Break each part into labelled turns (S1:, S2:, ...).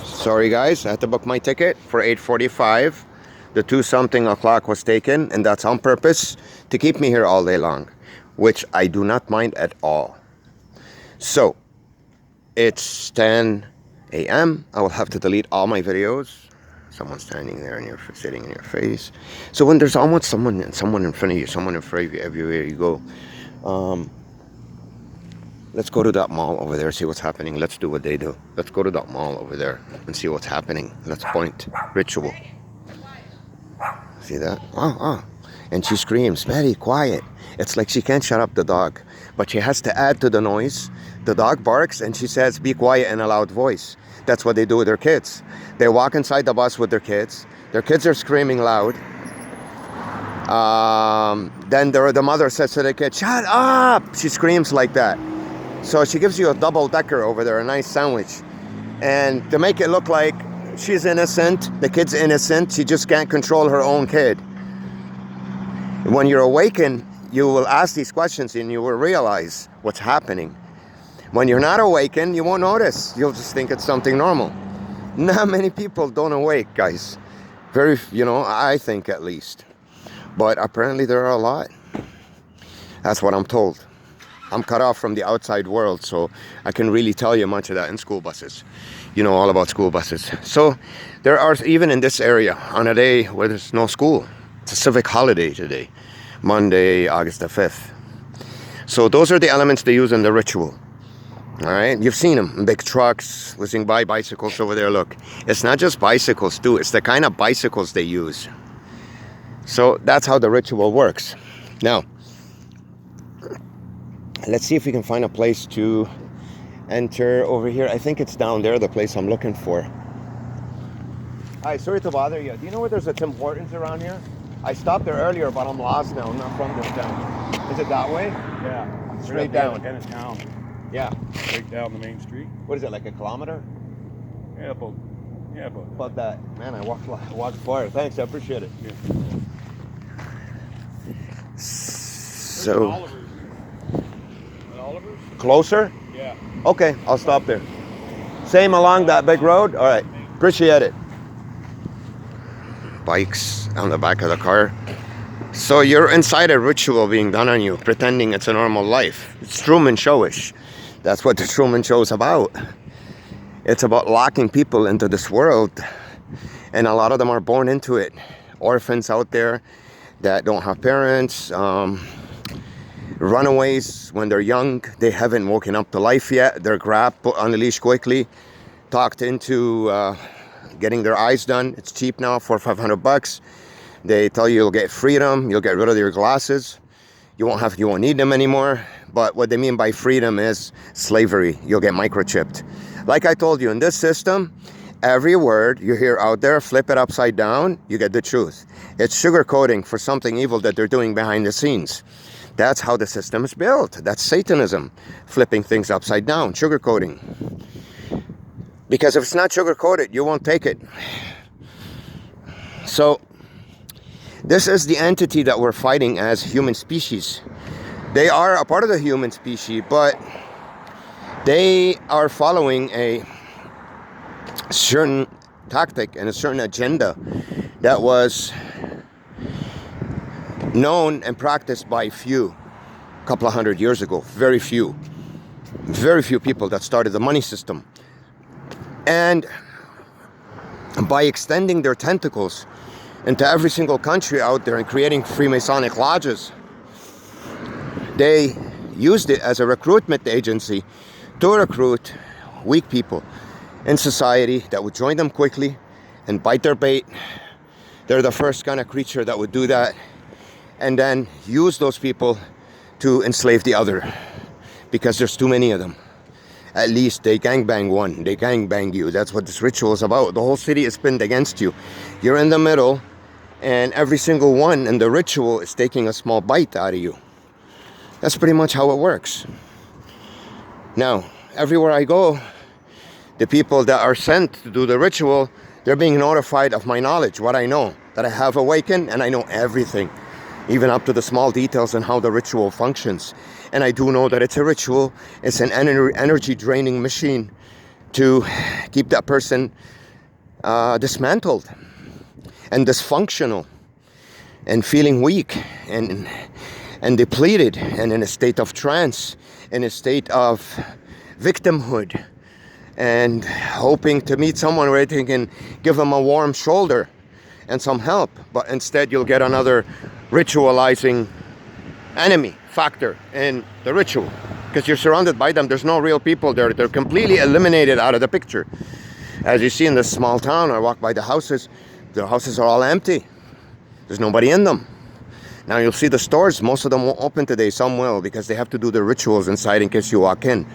S1: Sorry guys, I had to book my ticket for 8:45. The 2-something o'clock was taken, and that's on purpose to keep me here all day long, which I do not mind at all. So, it's 10 a.m. I will have to delete all my videos. Someone standing there and you're sitting in your face. So when there's almost someone in front of you, someone in front of you everywhere you go, let's go to that mall over there, see what's happening. Let's do what they do. Let's go to that mall over there and see what's happening. Let's point. Ritual. See that? Oh. And she screams, "Betty, quiet." It's like she can't shut up the dog, but she has to add to the noise. The dog barks and she says, "Be quiet," in a loud voice. That's what they do with their kids. They walk inside the bus with their kids. Their kids are screaming loud. Then the mother says to the kid, "Shut up!" She screams like that. So she gives you a double-decker over there, a nice sandwich. And to make it look like she's innocent, the kid's innocent, she just can't control her own kid. When you're awakened, you will ask these questions and you will realize what's happening. When you're not awakened, you won't notice. You'll just think it's something normal. Not many people don't awake, guys. Very, I think at least. But apparently there are a lot. That's what I'm told. I'm cut off from the outside world, so I can really tell you much of that in school buses. You know all about school buses. So there are, even in this area, on a day where there's no school. It's a civic holiday today, Monday, August the 5th. So those are the elements they use in the ritual. All right, you've seen them, big trucks, whizzing by, bicycles over there. Look, it's not just bicycles too, it's the kind of bicycles they use. So that's how the ritual works. Now, let's see if we can find a place to enter over here. I think it's down there, the place I'm looking for. Hi, sorry to bother you. Do you know where there's a Tim Hortons around here? I stopped there earlier, but I'm lost now. I'm not from this town. Is it that way?
S2: Yeah.
S1: Straight down.
S2: End of town.
S1: Yeah.
S2: Straight down the main street.
S1: What is it, like a kilometer?
S2: Yeah, about
S1: About that. Man, I walked far. Thanks, I appreciate it.
S2: Yeah.
S1: So,
S2: Oliver's?
S1: closer?
S2: Yeah.
S1: Okay, I'll stop there. Same along that big road? All right, appreciate it. Bikes on the back of the car. So you're inside a ritual being done on you, pretending it's a normal life. It's Truman Show-ish. That's what the Truman Show is about. It's about locking people into this world, and a lot of them are born into it. Orphans out there that don't have parents, runaways when they're young, they haven't woken up to life yet. They're grabbed, put on the leash quickly, talked into getting their eyes done. It's cheap now, $400-500. They tell you you'll get freedom, you'll get rid of your glasses, you won't need them anymore. But what they mean by freedom is slavery. You'll get microchipped. Like I told you, in this system, every word you hear out there, flip it upside down, you get the truth. It's sugarcoating for something evil that they're doing behind the scenes. That's how the system is built. That's Satanism, flipping things upside down, sugarcoating. Because if it's not sugarcoated, you won't take it. So, this is the entity that we're fighting as human species. They are a part of the human species, but they are following a certain tactic and a certain agenda that was known and practiced by few a couple of hundred years ago. Very few people that started the money system. And by extending their tentacles into every single country out there and creating Freemasonic lodges, they used it as a recruitment agency to recruit weak people in society that would join them quickly and bite their bait. They're the first kind of creature that would do that, and then use those people to enslave the other, because there's too many of them. At least they gangbang one, they gangbang you. That's what this ritual is about. The whole city is pinned against you. You're in the middle, and every single one in the ritual is taking a small bite out of you. That's pretty much how it works. Now, everywhere I go, the people that are sent to do the ritual, they're being notified of my knowledge, what I know, that I have awakened, and I know everything, even up to the small details on how the ritual functions. And I do know that it's a ritual. It's an energy draining machine to keep that person dismantled and dysfunctional and feeling weak and depleted and in a state of trance, in a state of victimhood, and hoping to meet someone where they can give them a warm shoulder and some help. But instead you'll get another ritualizing enemy factor in the ritual, because you're surrounded by them. There's no real people there. They're completely eliminated out of the picture. As you see in this small town, I walk by the houses are all empty. There's nobody in them. Now you'll see the stores, most of them won't open today. Some will, because they have to do the rituals inside in case you walk in,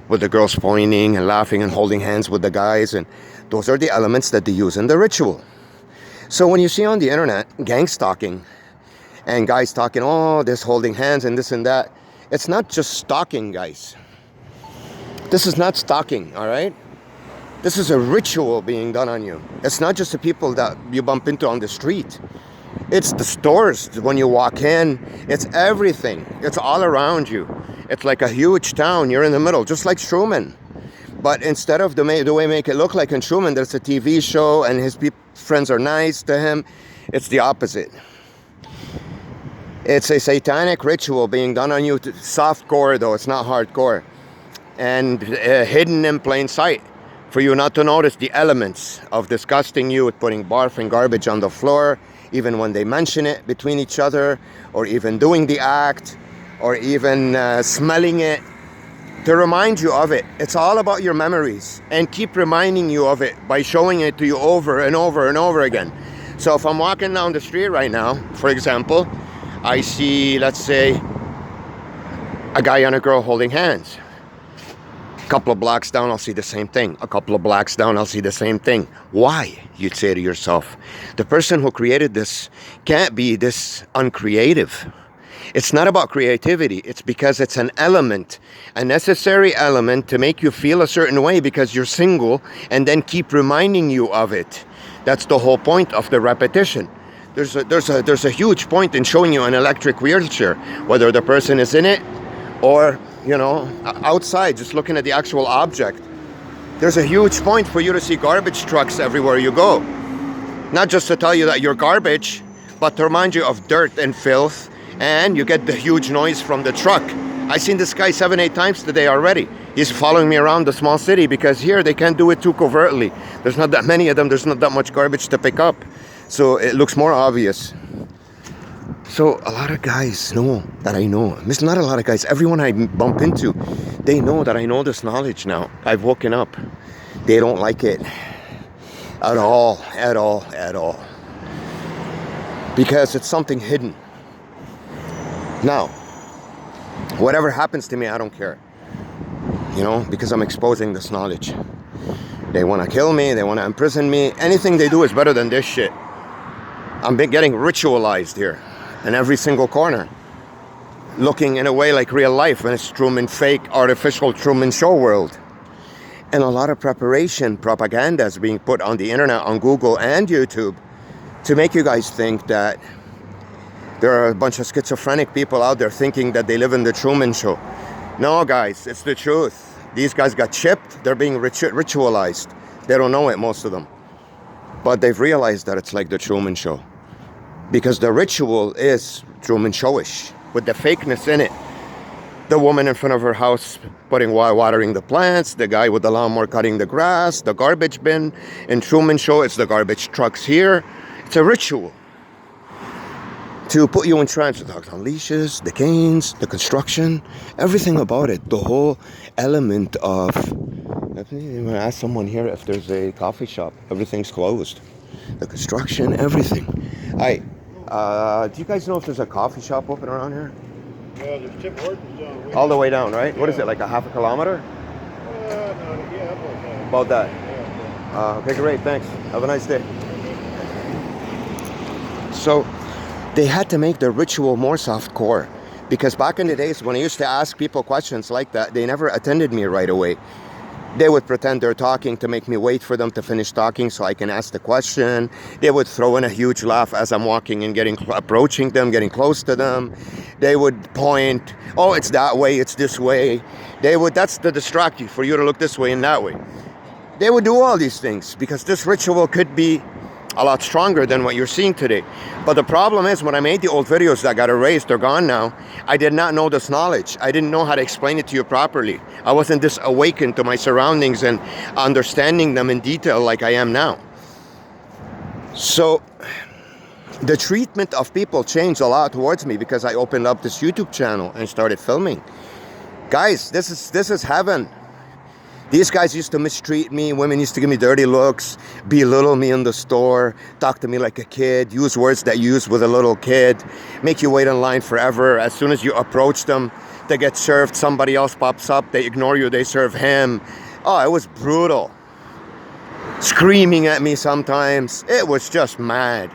S1: with the girls pointing and laughing and holding hands with the guys, and those are the elements that they use in the ritual. So when you see on the internet gang stalking and guys talking, oh, this holding hands and this and that, it's not just stalking, guys. This is not stalking, all right? This is a ritual being done on you. It's not just the people that you bump into on the street. It's the stores when you walk in. It's everything. It's all around you. It's like a huge town. You're in the middle, just like Truman. But instead of the way make it look like in Truman, there's a TV show and his friends are nice to him, it's the opposite. It's a satanic ritual being done on you. Softcore, though. It's not hardcore. And hidden in plain sight, for you not to notice the elements of disgusting you with putting barf and garbage on the floor, even when they mention it between each other, or even doing the act, or even smelling it, to remind you of it. It's all about your memories, and keep reminding you of it by showing it to you over and over and over again. So if I'm walking down the street right now, for example, I see, let's say, a guy and a girl holding hands. A couple of blocks down, I'll see the same thing. A couple of blocks down, I'll see the same thing. Why? You'd say to yourself. The person who created this can't be this uncreative. It's not about creativity. It's because it's an element, a necessary element to make you feel a certain way because you're single, and then keep reminding you of it. That's the whole point of the repetition. There's a huge point in showing you an electric wheelchair, whether the person is in it or, you know, outside, just looking at the actual object. There's a huge point for you to see garbage trucks everywhere you go. Not just to tell you that you're garbage, but to remind you of dirt and filth, and you get the huge noise from the truck. I've seen this guy 7-8 times today already. He's following me around the small city because here they can't do it too covertly. There's not that many of them. There's not that much garbage to pick up. So it looks more obvious. So a lot of guys know that I know. It's not a lot of guys. Everyone I bump into, they know that I know this knowledge now. I've woken up. They don't like it. At all. At all. At all. Because it's something hidden. Now, whatever happens to me, I don't care. You know, because I'm exposing this knowledge. They want to kill me. They want to imprison me. Anything they do is better than this shit. I'm getting ritualized here in every single corner, looking in a way like real life, when it's Truman, fake, artificial Truman Show world. And a lot of preparation, propaganda is being put on the internet, on Google and YouTube, to make you guys think that there are a bunch of schizophrenic people out there thinking that they live in the Truman Show. No, guys, it's the truth. These guys got chipped. They're being ritualized. They don't know it, most of them. But they've realized that it's like the Truman Show. Because the ritual is Truman Show-ish, with the fakeness in it. The woman in front of her house watering the plants, the guy with the lawnmower cutting the grass, the garbage bin. In Truman Show, it's the garbage trucks here. It's a ritual to put you in trance. The dogs on leashes, the canes, the construction, everything about it. The whole element of... I'm going to ask someone here if there's a coffee shop. Everything's closed. The construction, everything. Hi. Do you guys know if there's a coffee shop open around here?
S3: Yeah, there's Tim Hortons down.
S1: All the way down, right?
S3: Yeah.
S1: What is it, like a half a kilometer?
S3: No, yeah,
S1: About that.
S3: Yeah.
S1: Okay, great, thanks. Have a nice day. So, they had to make the ritual more softcore. Because back in the days when I used to ask people questions like that, they never attended me right away. They would pretend they're talking to make me wait for them to finish talking so I can ask the question. They would throw in a huge laugh as I'm walking and approaching them, getting close to them. They would point, oh, it's that way, it's this way. That's to distract you, for you to look this way and that way. They would do all these things because this ritual could be a lot stronger than what you're seeing today. But the problem is, when I made the old videos that got erased, they're gone now, I did not know this knowledge. I didn't know how to explain it to you properly. I wasn't this awakened to my surroundings and understanding them in detail like I am now. So the treatment of people changed a lot towards me because I opened up this YouTube channel and started filming. Guys, this is heaven. These guys used to mistreat me. Women used to give me dirty looks, belittle me in the store, talk to me like a kid, use words that you use with a little kid, make you wait in line forever. As soon as you approach them, they get served. Somebody else pops up. They ignore you. They serve him. Oh, it was brutal. Screaming at me sometimes. It was just mad.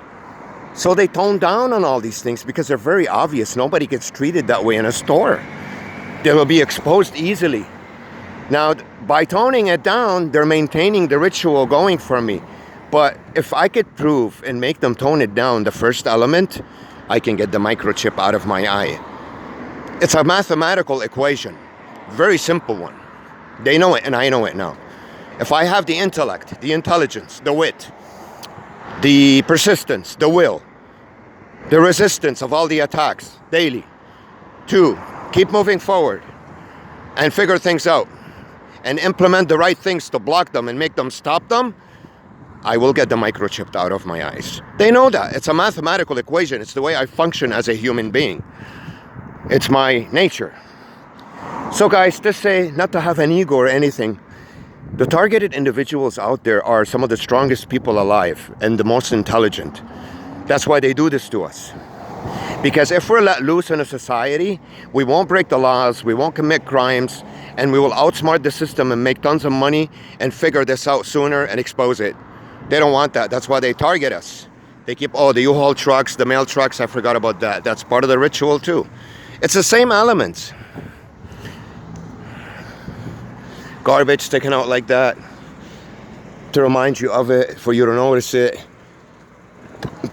S1: So they toned down on all these things because they're very obvious. Nobody gets treated that way in a store. They will be exposed easily. Now, by toning it down, they're maintaining the ritual going for me. But if I could prove and make them tone it down, the first element, I can get the microchip out of my eye. It's a mathematical equation. Very simple one. They know it and I know it now. If I have the intellect, the intelligence, the wit, the persistence, the will, the resistance of all the attacks daily, to keep moving forward and figure things out, and implement the right things to block them and make them stop them, I will get the microchip out of my eyes. They know that. It's a mathematical equation. It's the way I function as a human being. It's my nature. So guys, to say not to have an ego or anything, the targeted individuals out there are some of the strongest people alive and the most intelligent. That's why they do this to us. Because if we're let loose in a society, we won't break the laws, we won't commit crimes, and we will outsmart the system and make tons of money and figure this out sooner and expose it. They don't want that. That's why they target us. They keep, the U-Haul trucks, the mail trucks, I forgot about that. That's part of the ritual too. It's the same elements. Garbage sticking out like that to remind you of it, for you to notice it.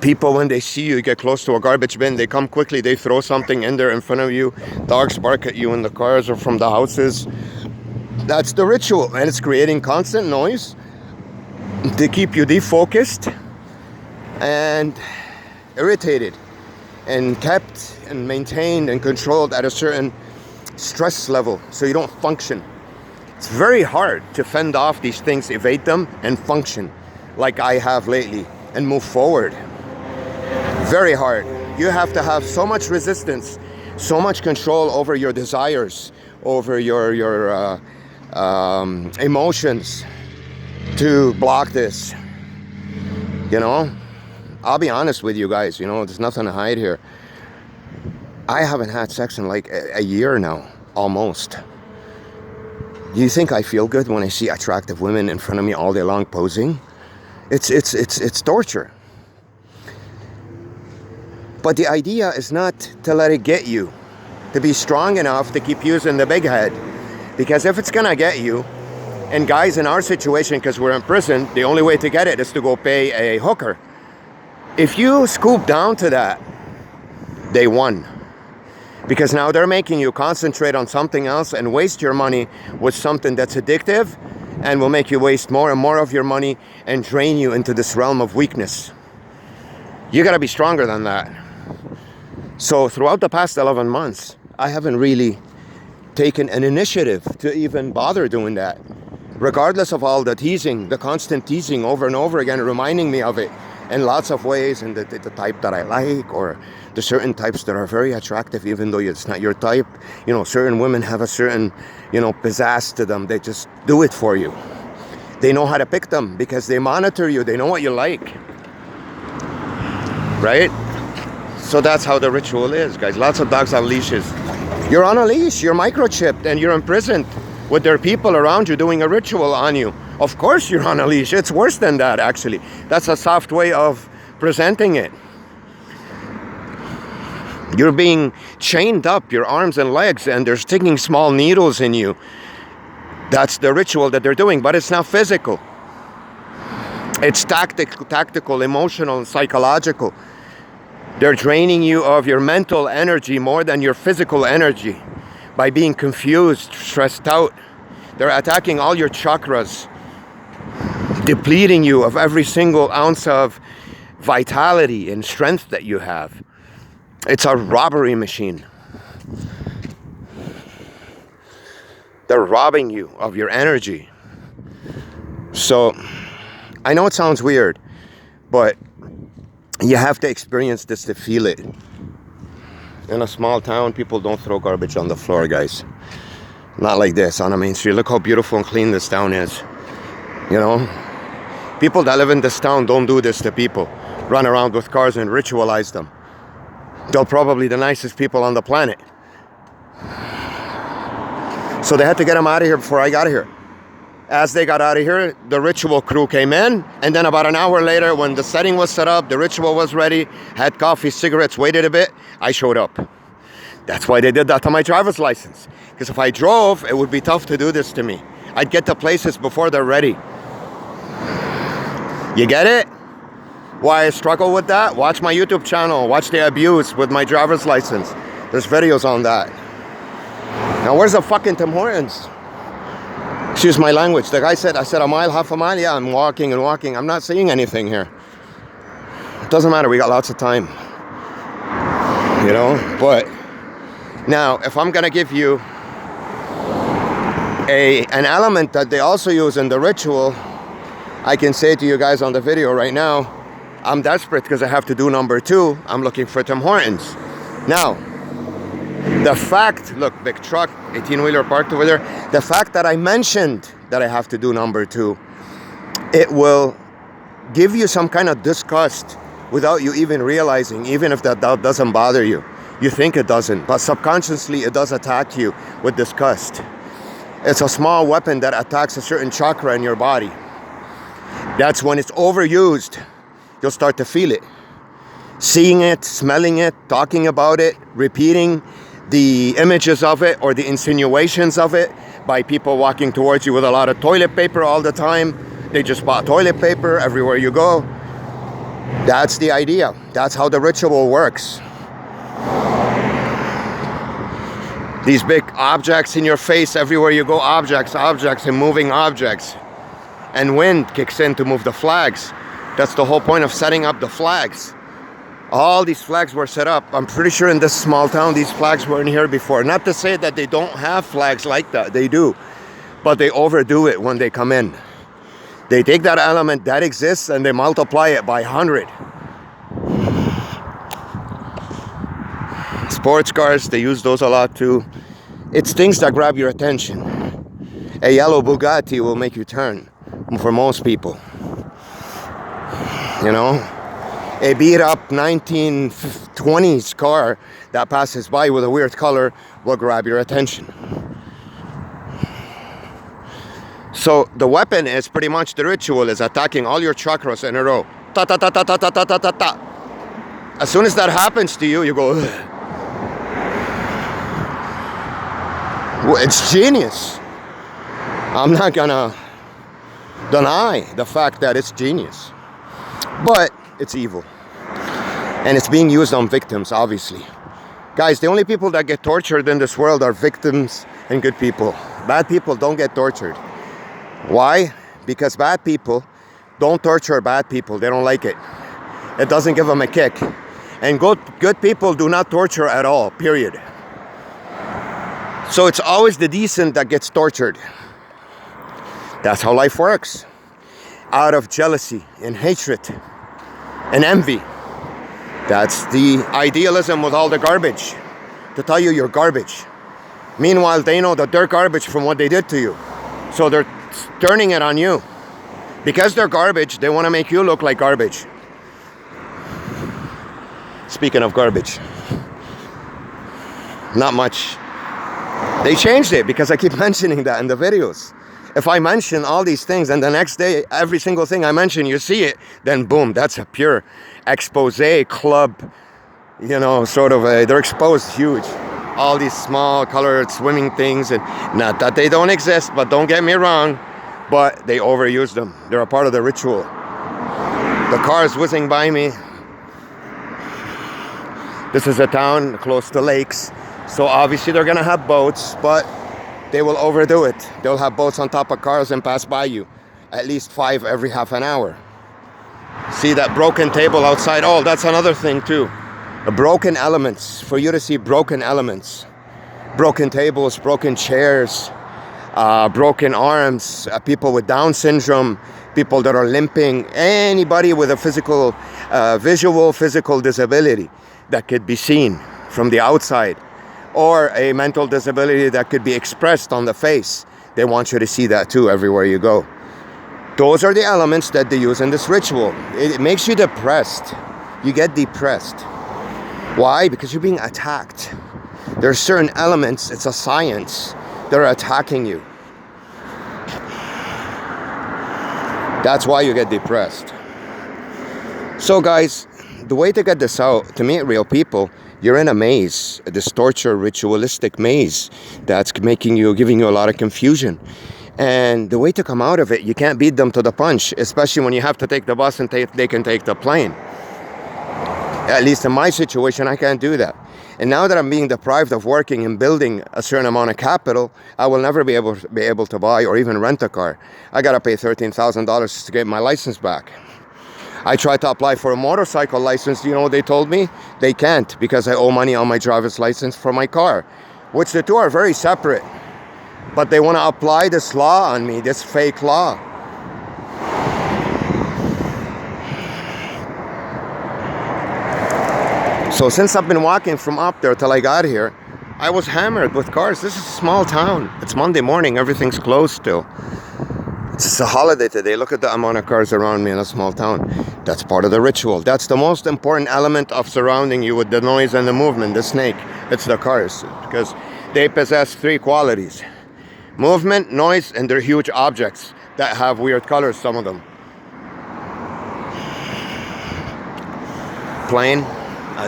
S1: People, when they see you get close to a garbage bin, they come quickly, they throw something in there in front of you. Dogs bark at you in the cars or from the houses. That's the ritual, and it's creating constant noise to keep you defocused and irritated and kept and maintained and controlled at a certain stress level so you don't function. It's very hard to fend off these things, evade them, and function like I have lately and move forward. Very hard. You have to have so much resistance, so much control over your desires, over your emotions to block this. You know, I'll be honest with you guys, there's nothing to hide here. I haven't had sex in like a year now, almost. Do you think I feel good when I see attractive women in front of me all day long posing? It's torture. But the idea is not to let it get you, to be strong enough to keep using the big head. Because if it's gonna get you, and guys in our situation, because we're in prison, the only way to get it is to go pay a hooker. If you scoop down to that, they won. Because now they're making you concentrate on something else and waste your money with something that's addictive and will make you waste more and more of your money and drain you into this realm of weakness. You gotta be stronger than that. So throughout the past 11 months, I haven't really taken an initiative to even bother doing that. Regardless of all the teasing, the constant teasing over and over again, reminding me of it in lots of ways, and the type that I like, or the certain types that are very attractive, even though it's not your type. Certain women have a certain, pizzazz to them. They just do it for you. They know how to pick them because they monitor you. They know what you like. Right? So that's how the ritual is, guys. Lots of dogs on leashes. You're on a leash, you're microchipped, and you're imprisoned with their people around you doing a ritual on you. Of course you're on a leash. It's worse than that, actually. That's a soft way of presenting it. You're being chained up, your arms and legs, and they're sticking small needles in you. That's the ritual that they're doing, but it's not physical. It's tactical, emotional, and psychological. They're draining you of your mental energy more than your physical energy by being confused, stressed out. They're attacking all your chakras. depleting you of every single ounce of vitality and strength that you have. It's a robbery machine. They're robbing you of your energy. So, I know it sounds weird, but you have to experience this to feel it. In a small town, people don't throw garbage on the floor, guys. Not like this on a main street. Look how beautiful and clean this town is. You know? People that live in this town don't do this to people. Run around with cars and ritualize them. They're probably the nicest people on the planet. So they had to get them out of here before I got here. As they got out of here, the ritual crew came in, and then about an hour later, when the setting was set up, the ritual was ready, had coffee, cigarettes, waited a bit, I showed up. That's why they did that to my driver's license. Because if I drove, it would be tough to do this to me. I'd get to places before they're ready. You get it? Why I struggle with that? Watch my YouTube channel. Watch the abuse with my driver's license. There's videos on that. Now, where's the fucking Tim Hortons? Excuse my language. The guy said, I said a mile, half a mile. Yeah, I'm walking and walking. I'm not seeing anything here. It doesn't matter. We got lots of time. You know? But now, if I'm going to give you an element that they also use in the ritual, I can say to you guys on the video right now, I'm desperate because I have to do number 2. I'm looking for Tim Hortons. Now, the fact, look, big truck, 18-wheeler parked over there. The fact that I mentioned that I have to do number 2, it will give you some kind of disgust without you even realizing, even if that doesn't bother you. You think it doesn't, but subconsciously it does attack you with disgust. It's a small weapon that attacks a certain chakra in your body. That's when it's overused. You'll start to feel it. Seeing it, smelling it, talking about it, repeating the images of it or the insinuations of it by people walking towards you with a lot of toilet paper all the time. They just bought toilet paper everywhere you go. That's the idea. That's how the ritual works. These big objects in your face everywhere you go, objects and moving objects. And wind kicks in to move the flags. That's the whole point of setting up the flags. All these flags were set up. I'm pretty sure in this small town, these flags weren't here before. Not to say that they don't have flags like that. They do. But they overdo it when they come in. They take that element that exists and they multiply it by 100. Sports cars, they use those a lot too. It's things that grab your attention. A yellow Bugatti will make you turn for most people. You know? A beat up 1920s car that passes by with a weird color will grab your attention. So the weapon is pretty much the ritual is attacking all your chakras in a row. Ta ta ta ta ta ta ta ta ta ta. As soon as that happens to you, you go, ugh. Well, it's genius. I'm not gonna deny the fact that it's genius. But it's evil. And it's being used on victims, obviously. Guys, the only people that get tortured in this world are victims and good people. Bad people don't get tortured. Why? Because bad people don't torture bad people. They don't like it. It doesn't give them a kick. And good people do not torture at all, period. So it's always the decent that gets tortured. That's how life works. Out of jealousy and hatred and envy. That's the idealism with all the garbage. To tell you you're garbage. Meanwhile, they know that they're garbage from what they did to you. So they're turning it on you. Because they're garbage, they want to make you look like garbage. Speaking of garbage. Not much. They changed it because I keep mentioning that in the videos. If I mention all these things and the next day, every single thing I mention, you see it, then boom, that's a pure expose club, you know, sort of they're exposed huge. All these small colored swimming things, and not that they don't exist, but don't get me wrong, but they overuse them. They're a part of the ritual. The cars whizzing by me. This is a town close to lakes, so obviously they're gonna have boats, but they will overdo it. They'll have boats on top of cars and pass by you. at least 5 every half an hour. See that broken table outside? Oh, that's another thing too. The broken elements, for you to see broken elements. Broken tables, broken chairs, broken arms, people with Down syndrome, people that are limping, anybody with a visual physical disability that could be seen from the outside, or a mental disability that could be expressed on the face. They want you to see that too everywhere you go. Those are the elements that they use in this ritual. It makes you depressed. You get depressed. Why? Because you're being attacked. There are certain elements, it's a science, that are attacking you. That's why you get depressed. So guys, the way to get this out, to meet real people, you're in a maze, this torture ritualistic maze that's giving you a lot of confusion. And the way to come out of it, you can't beat them to the punch, especially when you have to take the bus and they can take the plane. At least in my situation, I can't do that. And now that I'm being deprived of working and building a certain amount of capital, I will never be able to buy or even rent a car. I gotta pay $13,000 to get my license back. I tried to apply for a motorcycle license. You know what they told me? They can't, because I owe money on my driver's license for my car, which the two are very separate. But they want to apply this law on me, this fake law. So since I've been walking from up there till I got here, I was hammered with cars. This is a small town. It's Monday morning. Everything's closed still. It's a holiday today. Look at the amount of cars around me in a small town. That's part of the ritual. That's the most important element of surrounding you with the noise and the movement, the snake. It's the cars, because they possess 3 qualities. Movement, noise, and they're huge objects that have weird colors, some of them. Plane.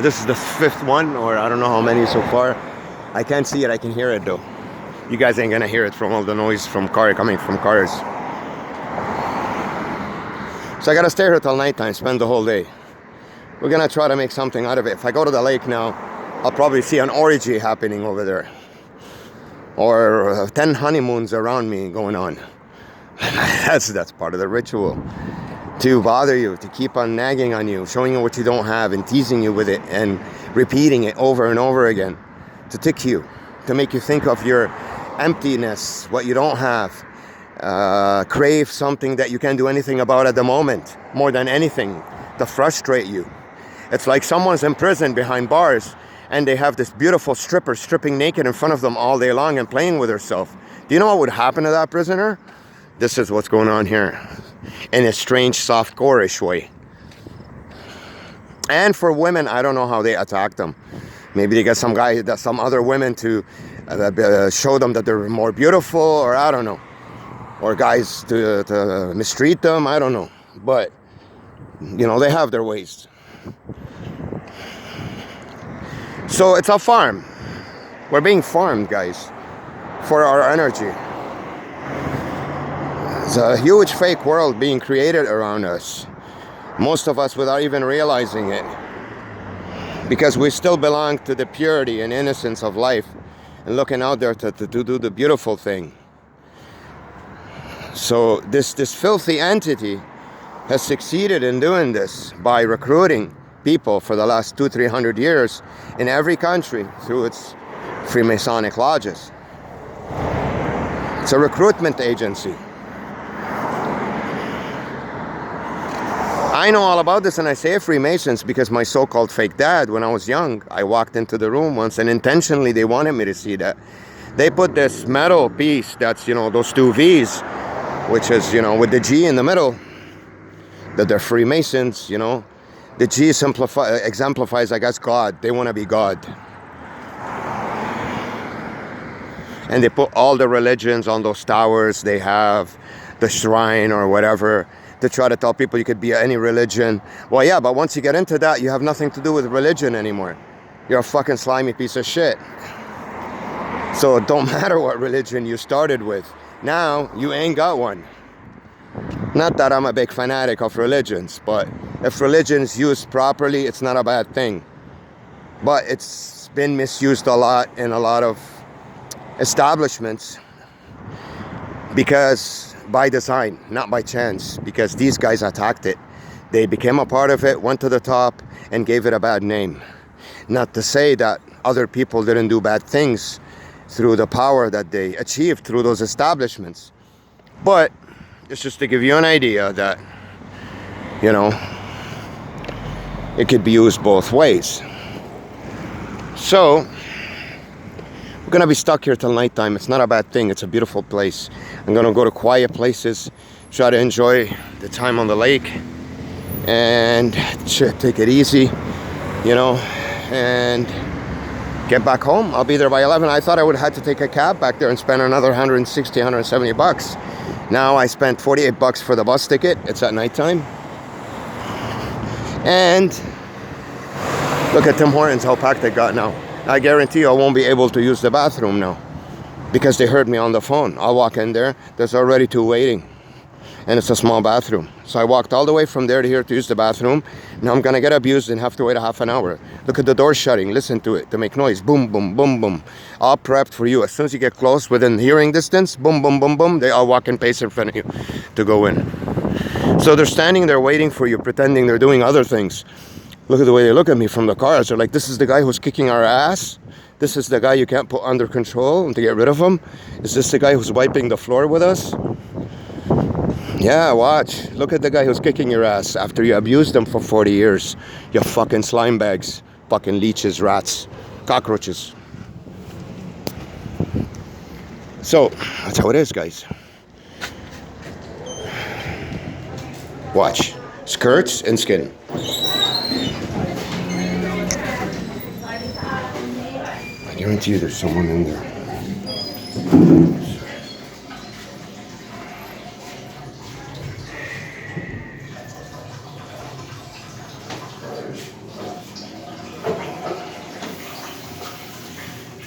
S1: This is the 5th one, or I don't know how many so far. I can't see it, I can hear it though. You guys ain't gonna hear it from all the noise from coming from cars. So I gotta stay here till nighttime, spend the whole day. We're gonna try to make something out of it. If I go to the lake now, I'll probably see an orgy happening over there. Or 10 honeymoons around me going on. That's part of the ritual. To bother you, to keep on nagging on you, showing you what you don't have and teasing you with it and repeating it over and over again. To tick you, to make you think of your emptiness, what you don't have. Crave something that you can't do anything about at the moment, more than anything, to frustrate you. It's like someone's in prison behind bars and they have this beautiful stripper stripping naked in front of them all day long and playing with herself. Do you know what would happen to that prisoner? This is what's going on here, in a strange, soft, core-ish way. And for women, I don't know how they attack them. Maybe they get some other women to show them that they're more beautiful, or I don't know. Or guys to mistreat them, I don't know. But, you know, they have their ways. So it's a farm. We're being farmed, guys, for our energy. It's a huge fake world being created around us. Most of us without even realizing it. Because we still belong to the purity and innocence of life and looking out there to do the beautiful thing. So this filthy entity has succeeded in doing this by recruiting people for the last 200-300 years in every country through its Freemasonic lodges. It's a recruitment agency. I know all about this, and I say Freemasons because my so-called fake dad, when I was young, I walked into the room once and intentionally they wanted me to see that. They put this metal piece that's, you know, those 2 V's, which is, you know, with the G in the middle, that they're Freemasons, you know. The G exemplifies, I guess, God. They want to be God. And they put all the religions on those towers. They have the shrine or whatever to try to tell people you could be any religion. Well, yeah, but once you get into that, you have nothing to do with religion anymore. You're a fucking slimy piece of shit. So it don't matter what religion you started with. Now, you ain't got one. Not that I'm a big fanatic of religions, but if religion's used properly, it's not a bad thing. But it's been misused a lot in a lot of establishments because by design, not by chance, because these guys attacked it. They became a part of it, went to the top, and gave it a bad name. Not to say that other people didn't do bad things through the power that they achieved through those establishments. But it's just to give you an idea that, you know, it could be used both ways. So, we're gonna be stuck here till nighttime. It's not a bad thing. It's a beautiful place. I'm gonna go to quiet places, try to enjoy the time on the lake, and take it easy, you know, and get back home. I'll be there by 11. I thought I would have had to take a cab back there and spend another 160, 170 bucks. Now I spent 48 bucks for the bus ticket. It's at nighttime. And look at Tim Hortons, how packed it got now. I guarantee you I won't be able to use the bathroom now because they heard me on the phone. I'll walk in there, there's already two waiting, and it's a small bathroom. So I walked all the way from there to here to use the bathroom. Now I'm gonna get abused and have to wait a half an hour. Look at the door shutting, listen to it, to make noise, boom, boom, boom, boom. All prepped for you. As soon as you get close, within hearing distance, boom, boom, boom, boom, they all walk in pace in front of you to go in. So they're standing there waiting for you, pretending they're doing other things. Look at the way they look at me from the cars. They're like, this is the guy who's kicking our ass? This is the guy you can't put under control and to get rid of him? Is this the guy who's wiping the floor with us? Yeah, watch. Look at the guy who's kicking your ass after you abused him for 40 years. You fucking slime bags. Fucking leeches, rats, cockroaches. So, that's how it is, guys. Watch. Skirts and skin. I guarantee you there's someone in there.